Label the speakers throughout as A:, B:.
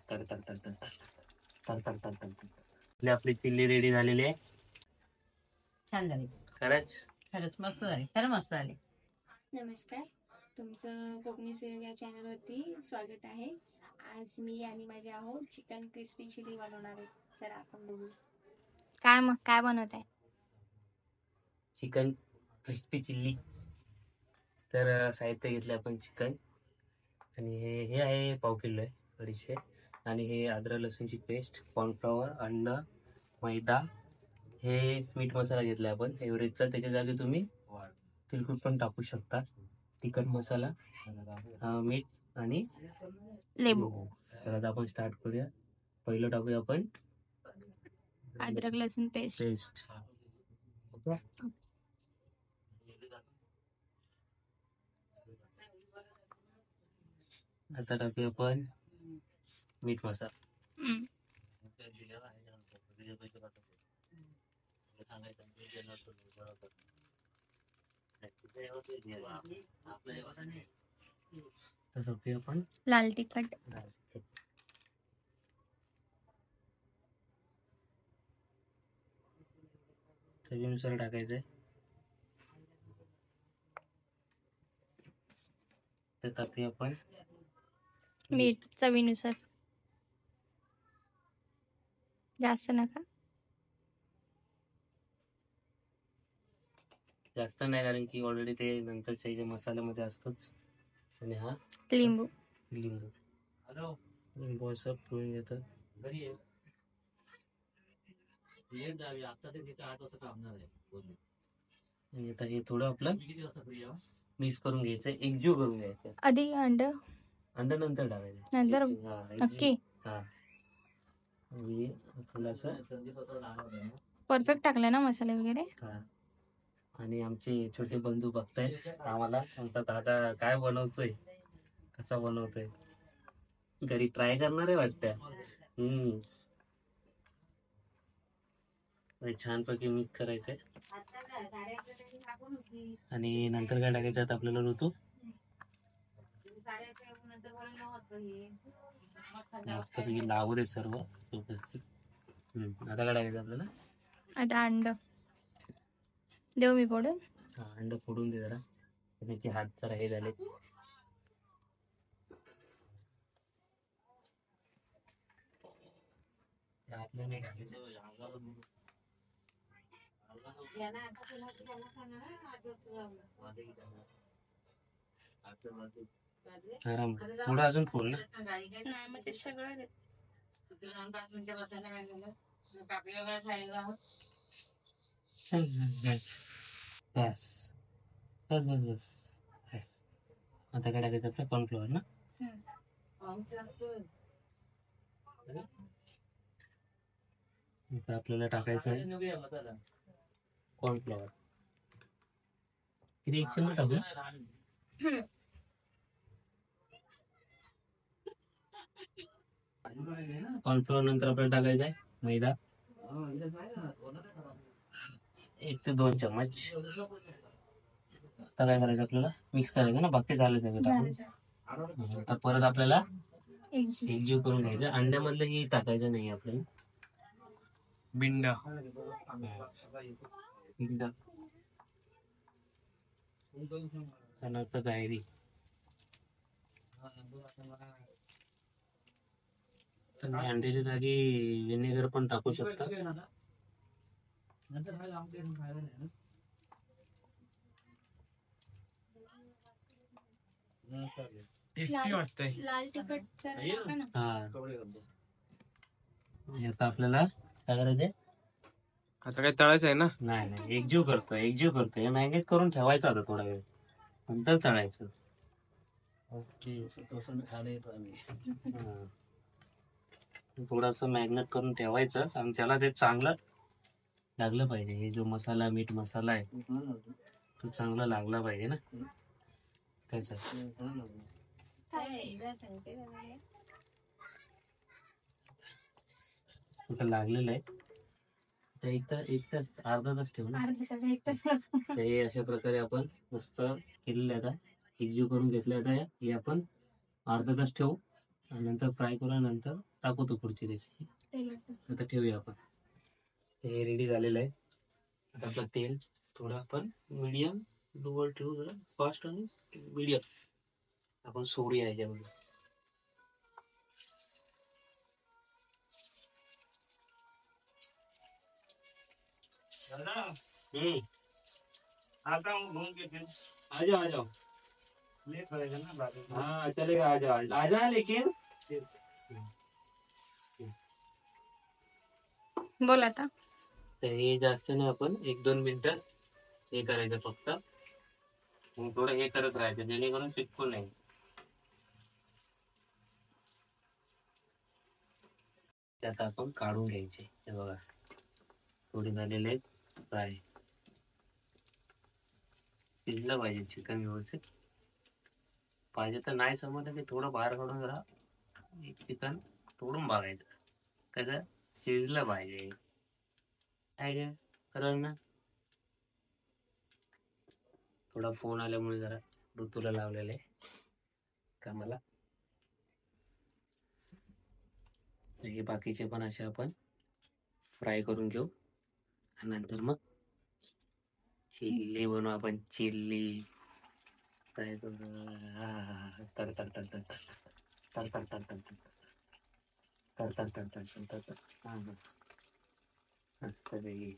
A: तर तर तर तर तर तर तर तर तर आपली चिल्ली रेडी झालेली आहे.
B: छान झाली.
A: खरंच
B: मस्त झाली. खरं मस्त झाली.
C: नमस्कार, तुमचं कोकणी सिरियल या चॅनलवरती स्वागत आहे. आज मी आणि माझे आहो चिकन क्रिस्पी चिली बनवणार आहे. चला आपण बघू. काय बनवत आहे?
A: Chicken crispy chilli. तर साहित्य घेतले आपण चिकन आणि हे आहे पाव किलो आहे, 250. आणि हे अद्रक लसूणची पेस्ट, कॉर्नफ्लॉवर, अंड, मैदा, हे मीठ मसाला घेतला आपण एव्हरेजचा. त्याच्या जागी तुम्ही तिलकुट पण टाकू शकता. तिखट मसाला, मीठ आणि
C: लिंबू.
A: तर आता आपण स्टार्ट करूया. पहिलं टाकूया आपण
C: अद्रक लसूण पेस्ट.
A: ओके. आता टाकूया आपण मीठ मसाला. तर टाकूया आपण
C: लाल तिखट.
A: चवीनुसार टाकायचंय. तर टाकूया आपण
C: मीठ चवीनुसार, जास्त नका.
A: जास्त नाही, कारण की ऑलरेडी ते नंतरच्या जे मसाल्यामध्ये असतोच. आणि हा
C: लिंबू.
A: लिंबू असं पिळून घेतात. आणि आता हे थोडं आपलं मिक्स करून घ्यायचं, एकजीव करून घ्यायचं.
C: आधी अंड
A: नंतर टाकायचं.
C: नंतर.
A: हा,
C: नक्की
A: हा. आणि थोडंसं
C: परफेक्ट टाकलं ना मसाले वगैरे.
A: हा. आणि आमचे छोटे बंधू बघताय आम्हाला, आमचा दादा काय बनवतोय, कसा बनवतोय. घरी ट्राय करणार आहे वाटतं. छानपैकी मिक्स करायचंय. आणि नंतर काय टाकायचं आता आपल्याला ऋतू. मस्तपैकी लावू दे सर्व व्यवस्थित. आता काय टाकायचं आपल्याला.
C: आता अंड देऊ मी फोडून.
A: हा, अंड फोडून दे जरा, त्याचे हात जरा हे झाले. नाही टाकायचं. आराम थोडं अजून फोड ना.
C: नाही मग ते सगळं
A: बस बस बस बस. आता काय टाकायचं आपलं कॉर्नफ्लॉवर ना. आता आपल्याला टाकायचं आहे कॉर्नफ्लॉवर. किती, 1 चमच टाकू. कॉर्नफ्लॉवर नंतर आपल्याला टाकायचं आहे मैदा, 1 ते 2 चम्मच. आता काय करायचं आपल्याला, मिक्स करायचं ना, बाकी झालं सगळं. आता परत आपल्याला एकजीव करून घ्यायचं. अंड्यामधलं ही टाकायचं नाही आपल्याला. बिंडा त्यानंतर गायरी. तुम्ही अंड्याच्या जागी व्हिनेगर पण टाकू शकता. टेस्टी वाटतंय.
C: लाल तिखट.
A: हा, आता आपल्याला काय करायचंय.
D: आता काय तळायचं आहे ना.
A: नाही, एकजीव करतोय. मॅरिनेट करून ठेवायचं आता थोडा वेळ, नंतर तळायचं. थोडस मॅरिनेट करून ठेवायचं, आणि त्याला ते चांगलं लागलं पाहिजे. हे जो मसाला, मीठ मसाला आहे तो चांगला लागला पाहिजे ना. काय सर लागलेलं आहे. तर एक तास अर्धा तास ठेवू ना. हे अशा प्रकारे आपण मस्त केलेलं आहे. आता एकजीव करून घेतलं. आता हे आपण अर्धा तास ठेवू. आणि नंतर फ्राय करूनंतर टाकू तो पुढची रेसिपी. आता ठेवूया आपण. हे रेडी झालेलं आहे. आता आपलं तेल थोडं आपण मीडियम लोवर ठेवू, जरा फास्ट आणि मीडियम आपण सोडूया याच्यामध्ये. आ जाओ आ जाओ. हाँ चलेगा, आ जाओ आ जाओ लेकिन.
C: बोल आता.
A: तर हे जास्त नाही, आपण 1-2 मिनिटं हे करायचं फक्त. मग थोडं हे करत राहायचं जेणेकरून चिटकू नाही. त्यात आपण काढून घ्यायचे. हे बघा थोडी झालेले फ्राय. शिजलं पाहिजे चिकन व्यवस्थित. पाहिजे तर नाही समजलं की थोडं बाहेर काढून जरा चिकन तोडून बघायचं कसं शिजलं पाहिजे. काय काय कळलं ना. थोडा फोन आल्यामुळे जरा ऋतूला लावलेलं आहे कामाला. हे बाकीचे पण असे आपण फ्राय करून घेऊ आणि नंतर मग चिल्ली बनवू आपण. चिल्ली फ्राय करू. तर तर तर तर तर तर तर तर तर तर तर तर तर तर तर. हां हां मस्त पैकी.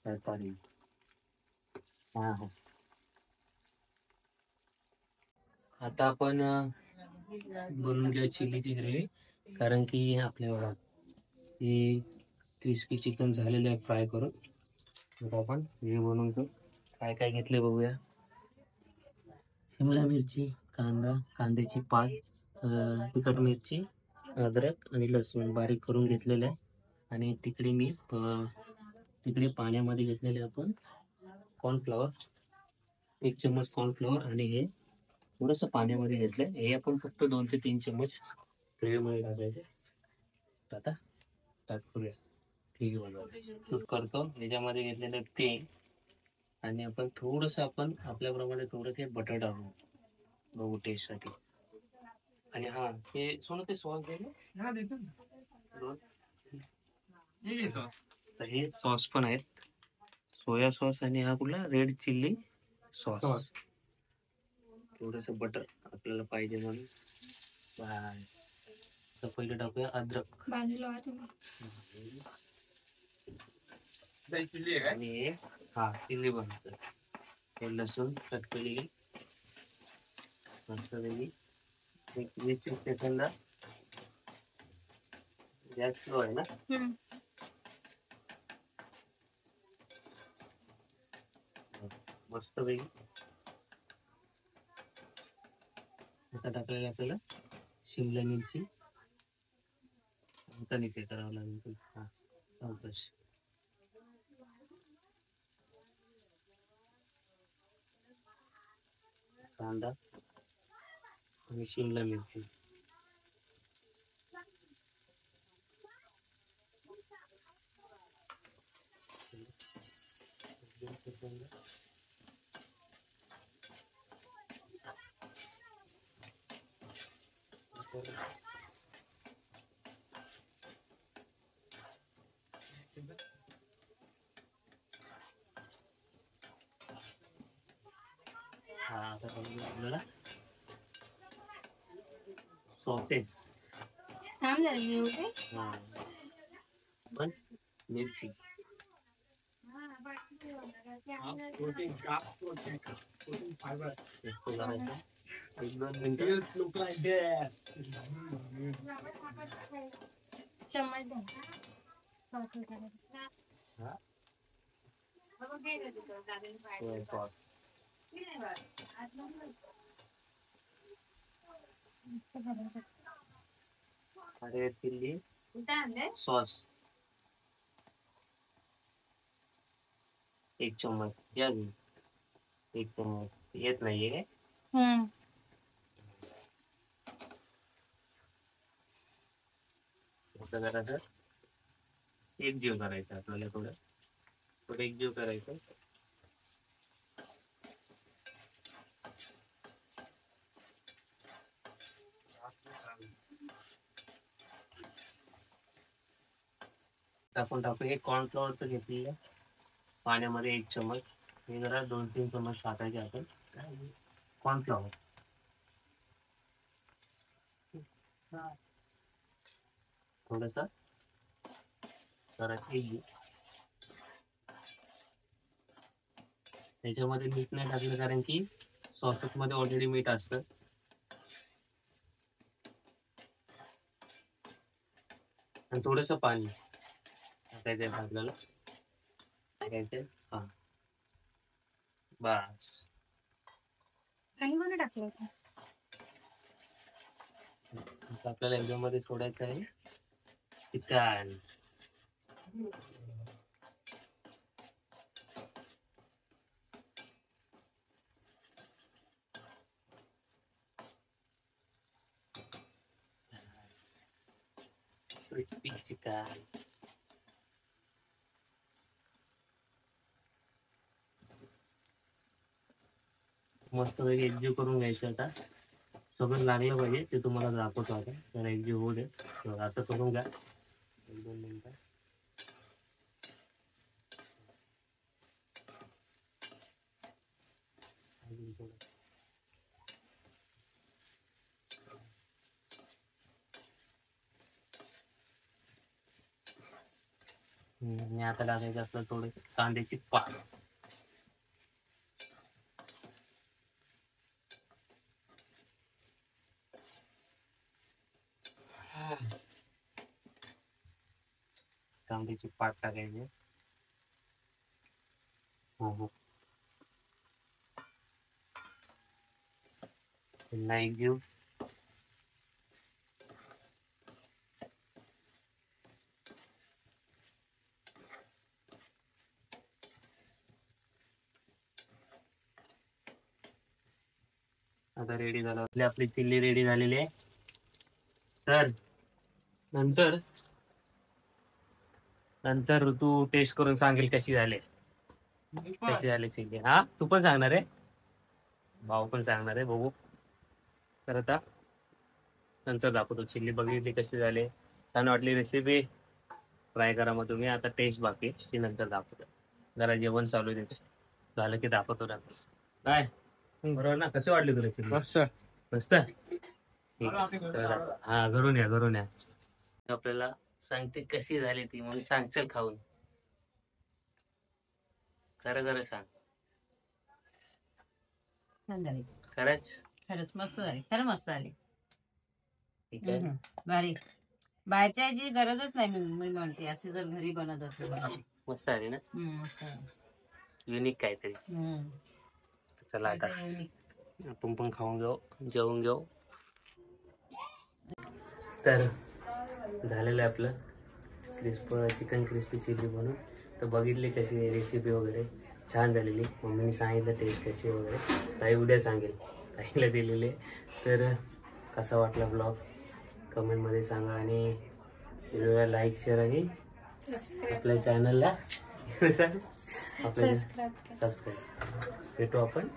A: तरकारी. हां हां. आता आपण बनवून घेऊया चिल्लीची ग्रेव्ही. कारण की आपल्या बघा हे क्रिस्पी चिकन झालेलं आहे फ्राय करून. आता आपण हे बनवून घेऊ. काय काय घेतले बघूया. शिमला मिरची, कांदा, कांद्याची पात, तिखट मिरची, अद्रक आणि लसूण बारीक करून घेतलेलं आहे. आणि तिकडे पाण्यामध्ये घेतलेले आपण कॉर्नफ्लॉवर, 1 चम्मच कॉर्नफ्लॉवर. आणि हे थोडंसं पाण्यामध्ये घेतलंय. हे आपण फक्त 2 ते 3 चम्मच ग्रेव्हीमध्ये टाकायचे. आता स्टार्ट करूया. ठीक आहे, शूट करतो. ह्याच्यामध्ये घेतलेलं तेल आणि आपण थोडंसं आपण आपल्याप्रमाणे थोडं ते बटर टाकू बघू टेस्टसाठी. आणि हा ते सोनं ते सॉस दे ना. दोन. तर हे सॉस पण आहेत. सोया सॉस आणि हा कुठला रेड चिल्ली सॉस. थोडस बटर आपल्याला पाहिजे म्हणून. बाय. तर पहिले टाकूया अद्रक.
C: बाजूला व्हा तुम्ही.
A: आणि हे हा चिल्ली बनवतो. हे लसूण कट केलेली मस्त पैकी 20 सेकंद. गॅस स्लो आहे ना. मस्त पैकी. आता टाकलेलं आपल्याला शिमला मिरची. आता निघे करावं लागेल. हा संतोष. कांदा आणि शिमला मिरची. हा आता आपल्याला सॉसेस.
C: थांब जरा येऊ दे.
A: हा पण मिरची. एक दोन मिनिटं.
C: चम्मच द्या. सॉस वगैरे.
A: हा सोया सॉस. अरे चिल्ली सॉस 1 चम्मच. या घे 1 चम्मच. येत नाहीये काय. आता जरा एक जीव करायचा आपल्याला थोडं. थोडं एकजीव करायचं. आपण टाकू हे कॉर्नफ्लॉवरचं घेतलेलं पाण्यामध्ये 1 चमच, हे जरा 2-3 चमच टाकायचे आपण कॉर्नफ्लॉवर. थोडस जरा एकजीव. त्याच्यामध्ये मीठ नाही टाकलं कारण की सॉसेस मध्ये ऑलरेडी मीठ असतं. आणि थोडस पाणी टाकायचं आपल्याला. टाकायचं. हा बस.
C: आणि कोणी टाकलं होतं?
A: आता आपल्याला याच्यामध्ये सोडायचं आहे चिकन. Crispy chicken. मस्त पैकी एकजीव करून घ्यायचं. आता सगळं लागलं पाहिजे ते तुम्हाला दाखवतो. आता तर एकजीव होऊ दे. असं करून घ्या 1-2 मिनिटं. अजून थोडं. आणि आता टाकायचं असलं थोडे कांद्याची पात. कांद्याची पात टाकायची. हो. पुन्हा एक घेऊ. आता रेडी झालं. आपली चिल्ली रेडी झालेली आहे. तर नंतर तू टेस्ट करून सांगेल कशी झाली चिल्ली. हा तू पण सांगणार आहे, भाऊ पण सांगणार आहे. बघू. तर आता नंतर दाखवतो चिल्ली बघितली कशी झाली. छान वाटली रेसिपी. ट्राय करा मग तुम्ही. आता टेस्ट बाकी ती नंतर दाखवतो. जरा जेवण चालू आहे झालं की दाखवतो ना. काय बरोबर ना? कशी वाटली तुला चिल्ली? मस्त. ठीक आहे. चला. हा घरून या. आपल्याला सांगते कशी झाली ती, मग सांग चल खाऊन. खरं सांग.
B: छान झाली.
A: खरंच
B: मस्त झाली. खरं मस्त झाली.
A: ठीक आहे.
B: भारी. बाहेरच्या याची गरजच नाही. मी म्हणते असे जर घरी बनत असेल.
A: मस्त आली ना?
B: मस्त आहे.
A: युनिक काहीतरी. चला आता
B: युनिक.
A: आपण पण खाऊन घेऊ, जेवून घेऊ. तर झालेलं आहे आपलं चिकन क्रिस्पी चिल्ली बनवून. तर बघितली कशी रेसिपी वगैरे छान झालेली. मम्मीने सांगितलं टेस्ट कशी वगैरे. ताई उद्या सांगेल, ताईला दिलेले. तर कसा वाटला ब्लॉग कमेंटमध्ये सांगा. आणि व्हिडिओला लाईक शेअर आणि आपल्या चॅनलला सबस्क्राईब. भेटू आपण.